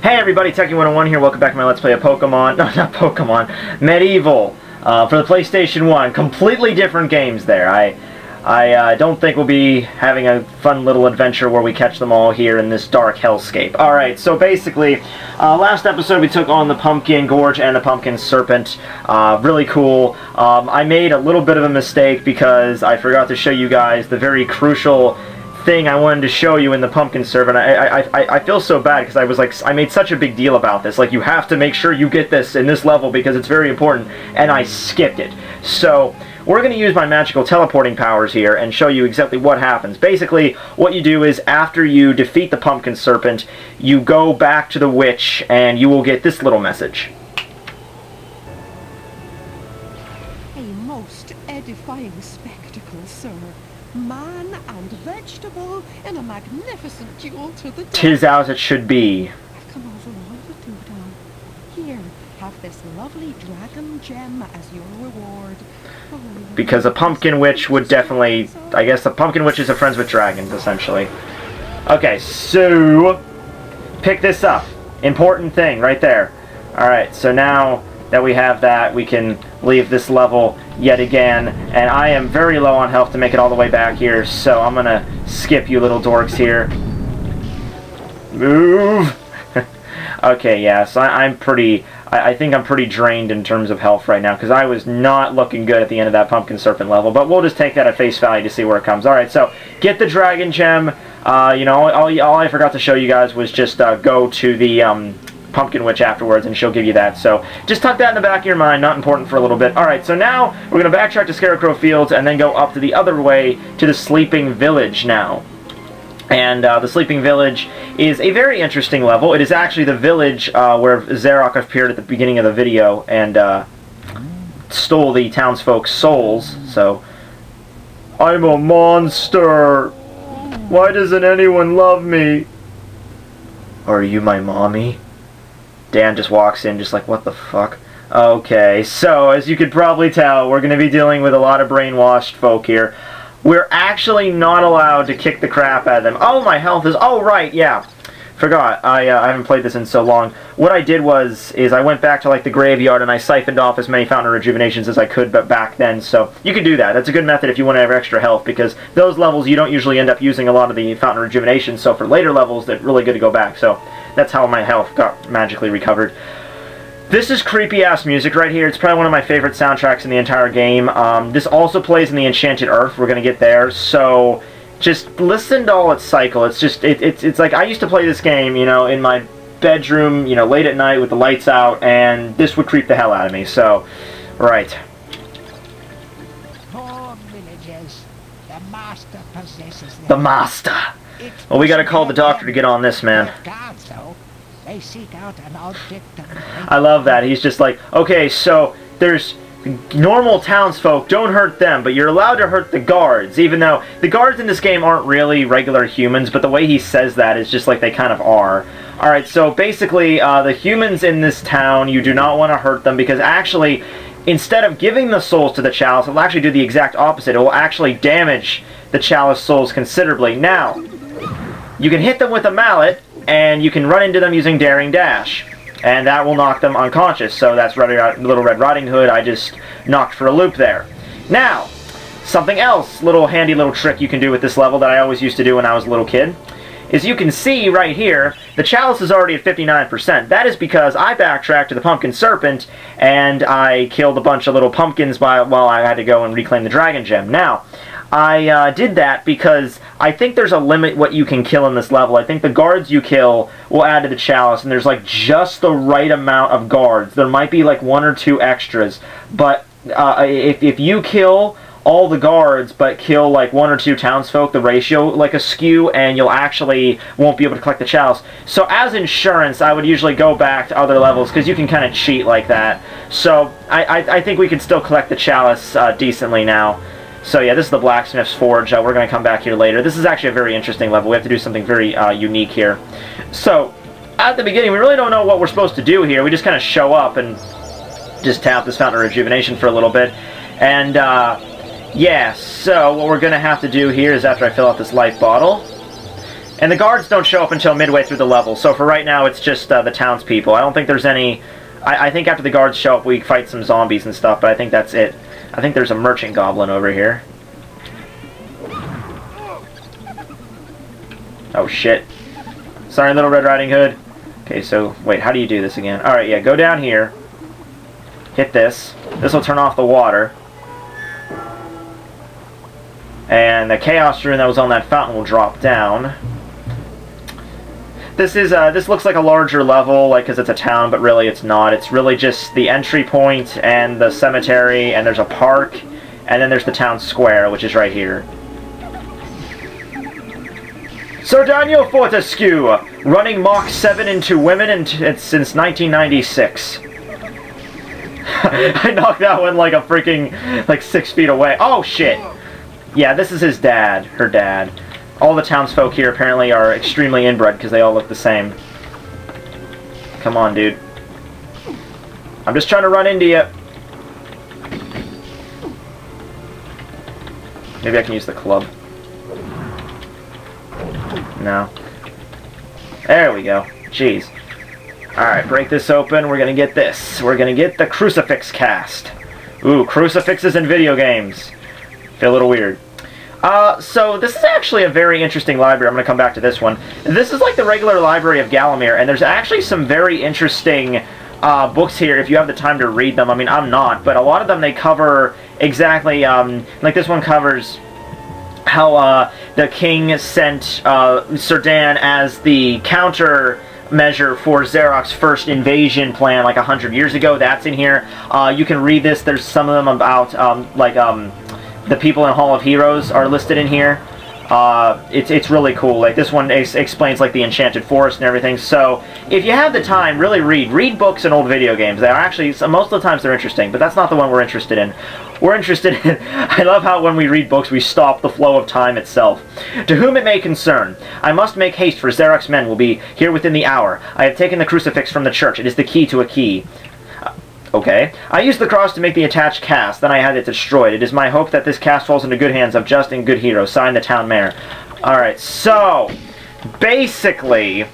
Hey everybody, Tekking101 here. Welcome back to my Let's Play of Pokemon. No, not Pokemon. Medieval for the PlayStation 1. Completely different games there. I don't think we'll be having a fun little adventure where we catch them all here in this dark hellscape. Alright, so basically, last episode we took on the Pumpkin Gorge and the Pumpkin Serpent. Really cool. I made a little bit of a mistake because I forgot to show you guys the very crucial thing I wanted to show you in the Pumpkin Serpent. I feel so bad because I was like, I made such a big deal about this. Like, you have to make sure you get this in this level because it's very important, and I skipped it. So we're going to use my magical teleporting powers here and show you exactly what happens. Basically, what you do is after you defeat the Pumpkin Serpent, you go back to the witch and you will get this little message. A most edifying spectacle, sir. Man and vegetable in a magnificent duel to the death. 'Tis as it should be. I've come over all the doodle. Here, have this lovely dragon gem as your reward. Oh, Because a pumpkin witch would definitely... I guess the pumpkin witches are friends with dragons, essentially. Okay, so... pick this up. Important thing, right there. Alright, so now that we have that, we can leave this level yet again. And I am very low on health to make it all the way back here, so I'm gonna skip you little dorks here. Move! Okay, yeah, so I'm pretty... I think I'm pretty drained in terms of health right now, because I was not looking good at the end of that Pumpkin Serpent level, but we'll just take that at face value to see where it comes. Alright, so, get the Dragon Gem. You know, all I forgot to show you guys was just go to the Pumpkin Witch afterwards, and she'll give you that. So, just tuck that in the back of your mind, not important for a little bit. Alright, so now, we're going to backtrack to Scarecrow Fields, and then go up to the other way to the Sleeping Village now. And the Sleeping Village is a very interesting level. It is actually the village where Zarok appeared at the beginning of the video and stole the townsfolk's souls. So, I'm a monster. Why doesn't anyone love me? Are you my mommy? Dan just walks in just like, what the fuck? Okay, so as you could probably tell, we're going to be dealing with a lot of brainwashed folk here. We're actually not allowed to kick the crap out of them. Oh, my health is... Oh, right, yeah. Forgot. I haven't played this in so long. What I did is I went back to, like, the graveyard and I siphoned off as many Fountain of Rejuvenations as I could but back then. So you can do that. That's a good method if you want to have extra health, because those levels you don't usually end up using a lot of the Fountain of Rejuvenation. So for later levels, they're really good to go back. So that's how my health got magically recovered. This is creepy-ass music right here. It's probably one of my favorite soundtracks in the entire game. This also plays in the Enchanted Earth. We're going to get there. So, just listen to all its cycle. It's just, it's like, I used to play this game, you know, in my bedroom, you know, late at night with the lights out, and this would creep the hell out of me. So, right. Poor villagers. The master possesses them. The master. Well, we got to call the doctor to get on this, man. Guards, though. They seek out an object and I love that. He's just like, okay, so there's normal townsfolk, don't hurt them, but you're allowed to hurt the guards, even though the guards in this game aren't really regular humans, but the way he says that is just like they kind of are. Alright, so basically, the humans in this town, you do not want to hurt them, because actually, instead of giving the souls to the chalice, it'll actually do the exact opposite. It will actually damage the chalice souls considerably. Now, you can hit them with a mallet, and you can run into them using Daring Dash, and that will knock them unconscious. So that's Little Red Riding Hood. I just knocked for a loop there. Now, something else, handy little trick you can do with this level that I always used to do when I was a little kid, is you can see right here, the chalice is already at 59%. That is because I backtracked to the Pumpkin Serpent, and I killed a bunch of little pumpkins while I had to go and reclaim the Dragon Gem. Now, I did that because I think there's a limit what you can kill in this level. I think the guards you kill will add to the chalice, and there's like just the right amount of guards. There might be like 1 or 2 extras, but if you kill all the guards but kill like 1 or 2 townsfolk, the ratio like askew, and you'll actually won't be able to collect the chalice. So as insurance, I would usually go back to other levels because you can kind of cheat like that. So I think we can still collect the chalice decently now. So yeah, this is the Blacksmith's Forge. We're going to come back here later. This is actually a very interesting level. We have to do something very unique here. So, at the beginning, we really don't know what we're supposed to do here. We just kind of show up and just tap this Fountain of Rejuvenation for a little bit. And, yeah, so what we're going to have to do here is after I fill out this life bottle, And the guards don't show up until midway through the level, so for right now it's just the townspeople. I don't think there's any... I think after the guards show up we fight some zombies and stuff, but I think that's it. I think there's a merchant goblin over here. Oh shit. Sorry, Little Red Riding Hood. Okay, so, wait, how do you do this again? Alright, yeah, go down here. Hit this. This will turn off the water. And the Chaos Rune that was on that fountain will drop down. This looks like a larger level, like, because it's a town, but really it's not. It's really just the entry point and the cemetery, and there's a park, and then there's the town square, which is right here. Sir Daniel Fortescue, running Mach 7 into women since 1996. I knocked that one like a freaking, like 6 feet away. Oh, shit. Yeah, this is his dad, her dad. All the townsfolk here apparently are extremely inbred because they all look the same. Come on, dude. I'm just trying to run into you. Maybe I can use the club. No. There we go. Jeez. Alright, break this open. We're gonna get this. We're gonna get the crucifix cast. Ooh, crucifixes in video games. Feel a little weird. So this is actually a very interesting library. I'm going to come back to this one. This is like the regular library of Galamir, and there's actually some very interesting books here if you have the time to read them. I mean, I'm not, but a lot of them they cover exactly, like this one covers how the king sent Sir Dan as the counter measure for Xerox's first invasion plan like 100 years ago. That's in here. You can read this. There's some of them about the people in Hall of Heroes are listed in here. It's really cool. Like this one explains like the Enchanted Forest and everything. So if you have the time, really read books and old video games. They are actually most of the times they're interesting, but that's not the one we're interested in. We're interested in. I love how when we read books we stop the flow of time itself. To whom it may concern, I must make haste, for Xerox men will be here within the hour. I have taken the crucifix from the church. It is the key to a key. Okay. I used the cross to make the attached cast, then I had it destroyed. It is my hope that this cast falls into good hands of just and good heroes. Signed, the town mayor. Alright, so basically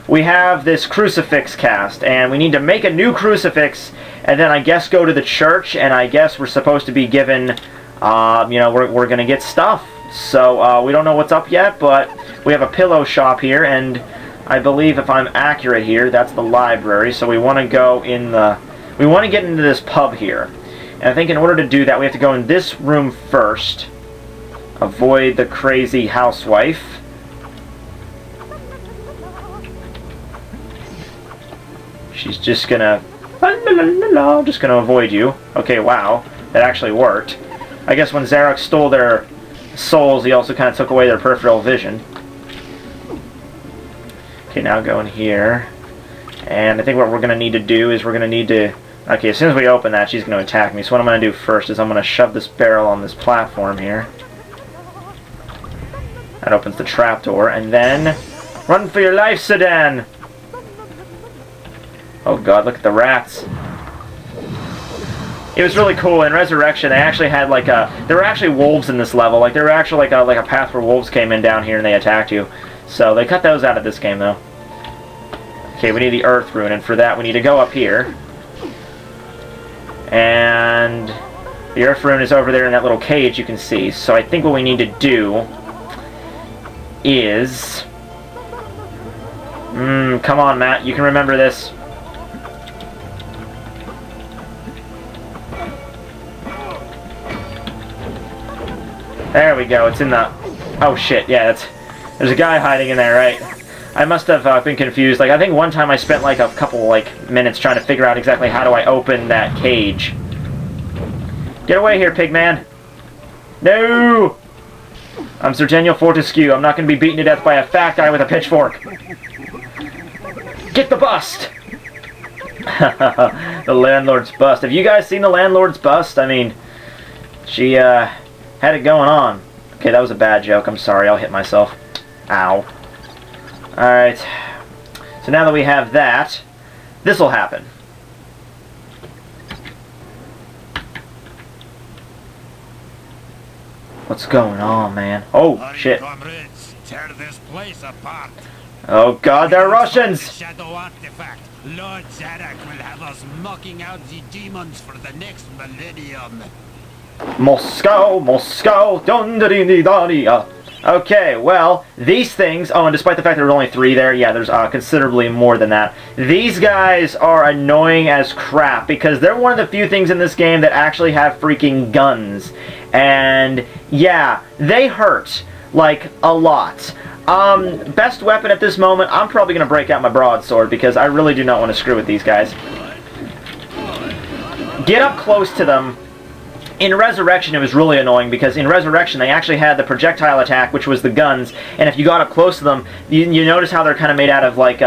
we have this crucifix cast, and we need to make a new crucifix, and then I guess go to the church, and I guess we're supposed to be given, you know, we're gonna get stuff. So, we don't know what's up yet, but we have a pillow shop here, and I believe if I'm accurate here, that's the library, so we want to go in the... We want to get into this pub here. And I think in order to do that, we have to go in this room first. Avoid the crazy housewife. She's just gonna... just gonna avoid you. Okay, wow. That actually worked. I guess when Xerox stole their souls, he also kind of took away their peripheral vision. Okay, now go in here. And I think what we're going to need to do is we're going to need to... Okay, as soon as we open that, she's going to attack me. So what I'm going to do first is I'm going to shove this barrel on this platform here. That opens the trapdoor. And then... Run for your life, Sedan! Oh god, look at the rats. It was really cool. In Resurrection, they actually had like a... There were actually wolves in this level. Like, there were actually like a path where wolves came in down here and they attacked you. So they cut those out of this game, though. Okay, we need the Earth Rune, and for that we need to go up here. And the Earth Rune is over there in that little cage you can see. So I think what we need to do is... come on, Matt, you can remember this. There we go, it's in the... Oh shit, yeah, there's a guy hiding in there, right? I must have been confused. Like, I think one time I spent like a couple like minutes trying to figure out exactly how do I open that cage. Get away here, pigman! No! I'm Sir Daniel Fortescue. I'm not going to be beaten to death by a fat guy with a pitchfork. Get the bust! The landlord's bust. Have you guys seen the landlord's bust? I mean, she had it going on. Okay, that was a bad joke. I'm sorry. I'll hit myself. Ow. Alright, so now that we have that, this will happen. What's going on, man? Oh, shit. Comrades, tear this place apart. Oh god, they're Russians! The shadow artifact. Lord Zadak will have us mocking out the demons for the next millennium. Moscow, Moscow, dun-da-dee-dee-da-dee-ah. Okay, well, these things... Oh, and despite the fact there were only 3 there, yeah, there's considerably more than that. These guys are annoying as crap, because they're one of the few things in this game that actually have freaking guns. And, yeah, they hurt. Like, a lot. Best weapon at this moment, I'm probably going to break out my broadsword, because I really do not want to screw with these guys. Get up close to them. In Resurrection, it was really annoying, because in Resurrection, they actually had the projectile attack, which was the guns, and if you got up close to them, you notice how they're kind of made out of, like,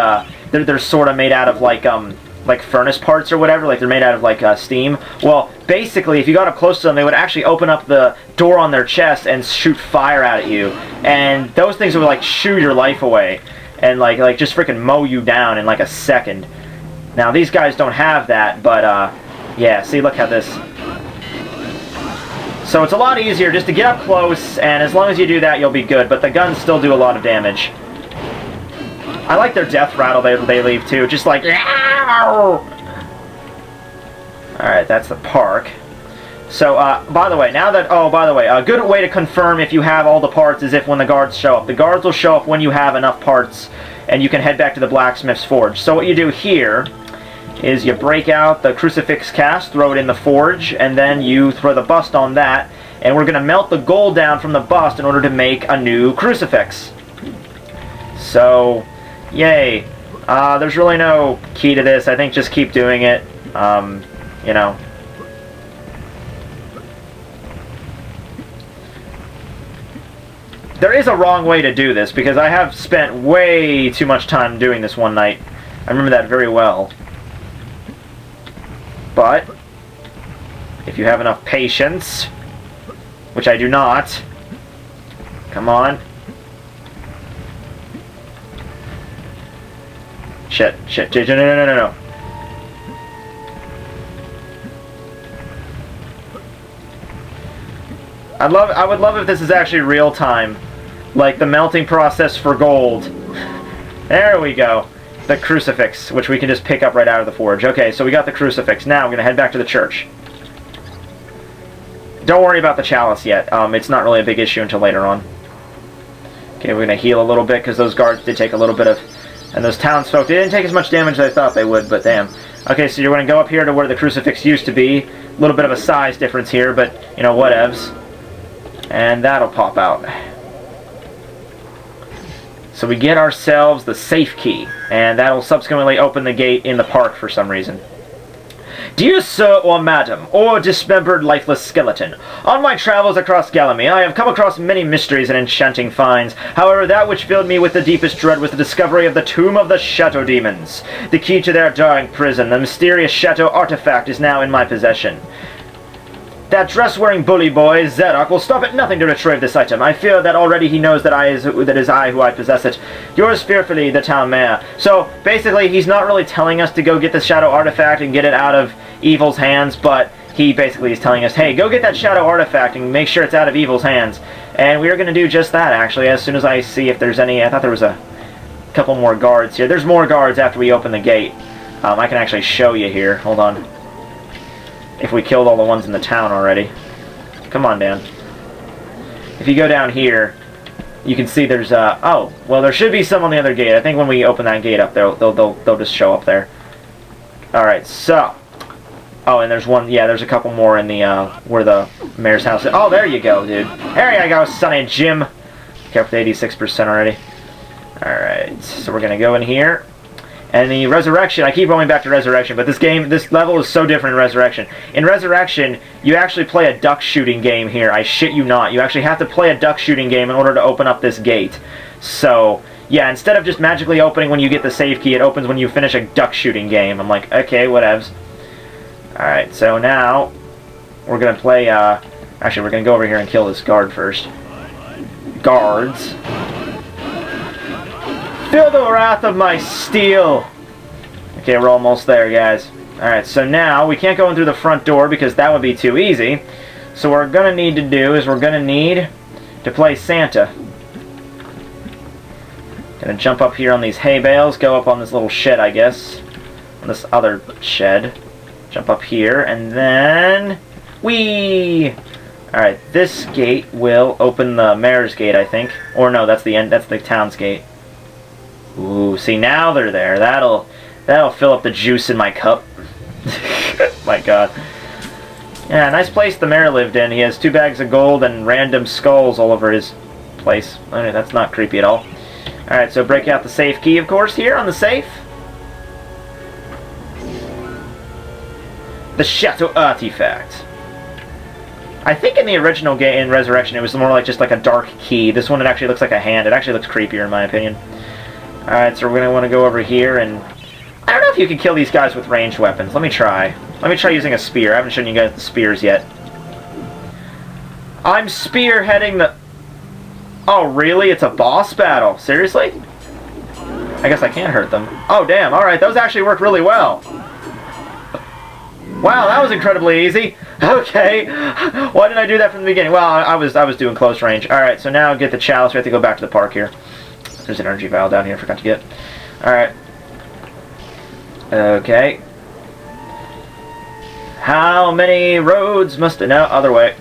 they're sort of made out of, like furnace parts or whatever, like they're made out of, like, steam. Well, basically, if you got up close to them, they would actually open up the door on their chest and shoot fire out at you, and those things would, like, shoo your life away, and, like just freaking mow you down in, like, a second. Now, these guys don't have that, but, yeah, see, look how this... So it's a lot easier just to get up close, and as long as you do that, you'll be good. But the guns still do a lot of damage. I like their death rattle they leave, too. Just like... Alright, that's the park. So, by the way, now that... Oh, by the way, a good way to confirm if you have all the parts is if when the guards show up. The guards will show up when you have enough parts, and you can head back to the blacksmith's forge. So what you do here... is you break out the crucifix cast, throw it in the forge, and then you throw the bust on that, and we're going to melt the gold down from the bust in order to make a new crucifix. So, yay. There's really no key to this. I think just keep doing it. You know. There is a wrong way to do this, because I have spent way too much time doing this one night. I remember that very well. But, if you have enough patience, which I do not, come on. Shit, no. I would love if this is actually real time, like the melting process for gold. There we go. The crucifix, which we can just pick up right out of the forge. Okay, so we got the crucifix. Now we're going to head back to the church. Don't worry about the chalice yet. It's not really a big issue until later on. Okay, we're going to heal a little bit, because those guards did take a little bit of... And those townsfolk, they didn't take as much damage as I thought they would, but damn. Okay, so you're going to go up here to where the crucifix used to be. A little bit of a size difference here, but, you know, whatevs. And that'll pop out. So we get ourselves the safe key, and that'll subsequently open the gate in the park for some reason. Dear Sir or Madam, or dismembered lifeless skeleton, on my travels across Gallamy, I have come across many mysteries and enchanting finds. However, that which filled me with the deepest dread was the discovery of the Tomb of the Shadow Demons. The key to their dark prison, the mysterious Shadow artifact, is now in my possession. That dress-wearing bully boy, Zedok, will stop at nothing to retrieve this item. I fear that already he knows that it is I who possess it. Yours fearfully, the town mayor. So, basically, he's not really telling us to go get the Shadow artifact and get it out of Evil's hands, but he basically is telling us, hey, go get that Shadow artifact and make sure it's out of Evil's hands. And we are going to do just that, actually, as soon as I see if there's any... I thought there was a couple more guards here. There's more guards after we open the gate. I can actually show you here. Hold on. If we killed all the ones in the town already. Come on, Dan. If you go down here, you can see there's oh, well, there should be some on the other gate. I think when we open that gate up, they'll just show up there. All right, so. Oh, and there's one. Yeah, there's a couple more in the where the mayor's house is. Oh, there you go, dude. There you go, Sonny Jim. Okay, up to 86% already. All right, so we're gonna go in here. And the Resurrection, I keep going back to Resurrection, but this level is so different in Resurrection. In Resurrection, you actually play a duck shooting game here. I shit you not. You actually have to play a duck shooting game in order to open up this gate. So, yeah, instead of just magically opening when you get the save key, it opens when you finish a duck shooting game. I'm like, okay, whatevs. Alright, so now, we're going to play, actually, we're going to go over here and kill this guard first. Guards. Feel the wrath of my steel! Okay, we're almost there, guys. Alright, so now, we can't go in through the front door because that would be too easy. So what we're going to need to do is we're going to need to play Santa. Gonna jump up here on these hay bales, go up on this little shed, I guess. On this other shed. Jump up here, and then... Whee! Alright, this gate will open the mayor's gate, I think. Or no, that's the end. That's the town's gate. Ooh, see, now they're there. That'll fill up the juice in my cup. My god. Yeah, nice place the mayor lived in. He has 2 bags of gold and random skulls all over his place. I mean, that's not creepy at all. Alright, so break out the safe key, of course, here on the safe. The Chateau Artifact. I think in the original game, in Resurrection, it was more like just like a dark key. This one, it actually looks like a hand. It actually looks creepier, in my opinion. Alright, so we're going to want to go over here, and... I don't know if you can kill these guys with ranged weapons. Let me try. Let me try using a spear. I haven't shown you guys the spears yet. I'm spearheading the... Oh, really? It's a boss battle? Seriously? I guess I can't hurt them. Oh, damn. Alright, those actually worked really well. Wow, that was incredibly easy. Okay. Why didn't I do that from the beginning? Well, I was doing close range. Alright, so now get the chalice. We have to go back to the park here. There's an energy vial down here I forgot to get. Alright. Okay. How many roads must... No, other way.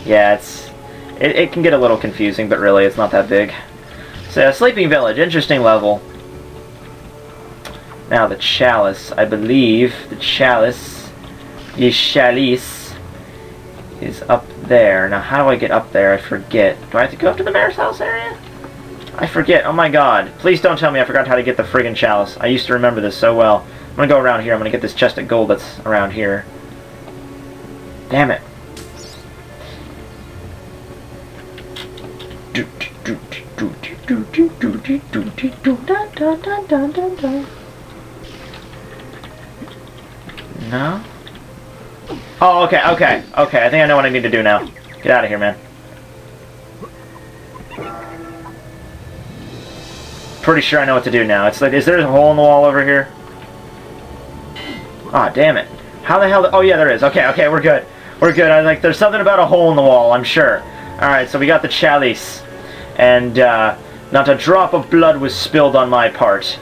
Yeah, it can get a little confusing, but really, it's not that big. So, Sleeping Village. Interesting level. Now, the chalice. I believe the chalice... The chalice is up there. Now, how do I get up there? I forget. Do I have to go up to the mayor's house area? I forget. Oh my god. Please don't tell me I forgot how to get the friggin' chalice. I used to remember this so well. I'm gonna go around here. I'm gonna get this chest of gold that's around here. Damn it. No? Oh, okay. I think I know what I need to do now. Get out of here, man. Pretty sure I know what to do now. It's like, is there a hole in the wall over here? Ah, damn it. How the hell... Oh, yeah, there is. Okay, we're good. We're good. I like, there's something about a hole in the wall, I'm sure. Alright, so we got the chalice. And, not a drop of blood was spilled on my part.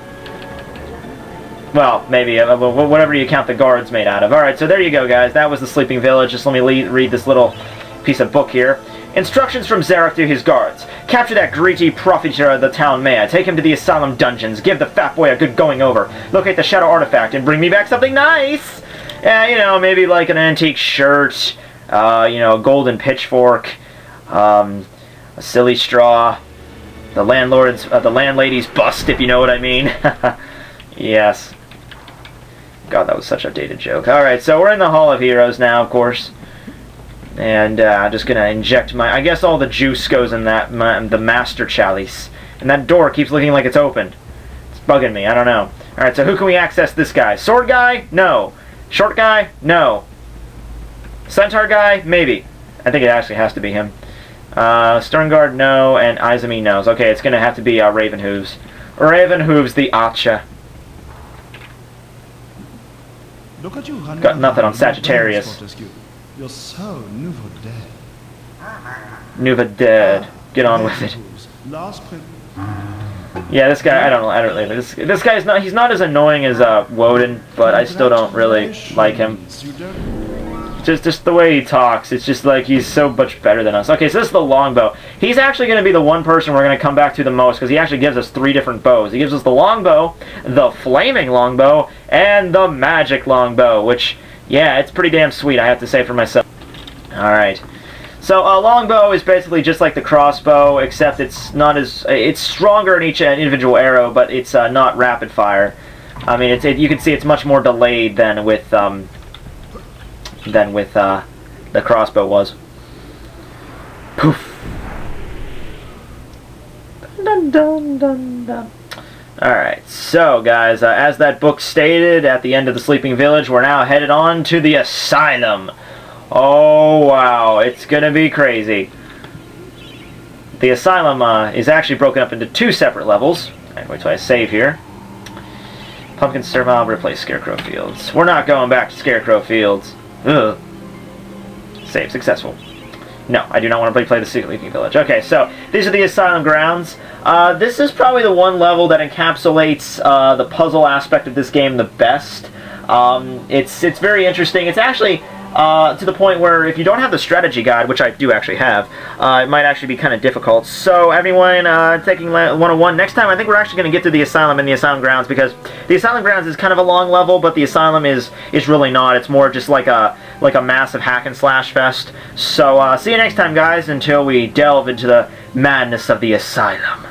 Well, maybe, whatever you count the guards made out of. Alright, so there you go, guys. That was the Sleeping Village. Just let me read this little piece of book here. Instructions from Zarek to his guards. Capture that greedy profiteer of the town mayor. Take him to the asylum dungeons. Give the fat boy a good going over. Locate the shadow artifact and bring me back something nice. You know, maybe like an antique shirt, you know, a golden pitchfork, a silly straw, the landlady's bust, if you know what I mean. Yes. God, that was such a dated joke. Alright, so we're in the Hall of Heroes now, of course. And I'm just going to inject my... I guess all the juice goes in that the Master Chalice. And that door keeps looking like it's open. It's bugging me. I don't know. Alright, so who can we access this guy? Sword guy? No. Short guy? No. Centaur guy? Maybe. I think it actually has to be him. Sternguard? No. And Izumi knows. Okay, it's going to have to be Ravenhooves. Ravenhooves the Archer. Got nothing on Sagittarius. You're so nouveau dead. Nouveau dead. Get on with it. Yeah, this guy, I don't really. This guy's not. He's not as annoying as Woden, but I still don't really like him. Just the way he talks, it's just like he's so much better than us. Okay, so this is the longbow. He's actually going to be the one person we're going to come back to the most, because he actually gives us 3 different bows. He gives us the longbow, the flaming longbow, and the magic longbow, which, yeah, it's pretty damn sweet, I have to say for myself. Alright. So a longbow is basically just like the crossbow, except it's not as... It's stronger in each individual arrow, but it's not rapid fire. I mean, you can see it's much more delayed than with the crossbow was. Poof. Dun dun dun dun. Alright, so guys, as that book stated at the end of the Sleeping Village, we're now headed on to the asylum. Oh wow, it's gonna be crazy. The asylum is actually broken up into 2 separate levels. Right, wait till I save here. Pumpkin Serval, replace Scarecrow Fields. We're not going back to Scarecrow Fields. Ugh. Save successful. No, I do not want to play the Sleeping Village. Okay, so these are the Asylum grounds. This is probably the one level that encapsulates the puzzle aspect of this game the best. It's very interesting. It's actually to the point where if you don't have the strategy guide, which I do actually have, it might actually be kind of difficult. So everyone, Tekking101, next time I think we're actually going to get to the Asylum and the Asylum grounds, because the Asylum grounds is kind of a long level, but the Asylum is really not. It's more just like a massive hack and slash fest. So see you next time, guys, until we delve into the madness of the Asylum.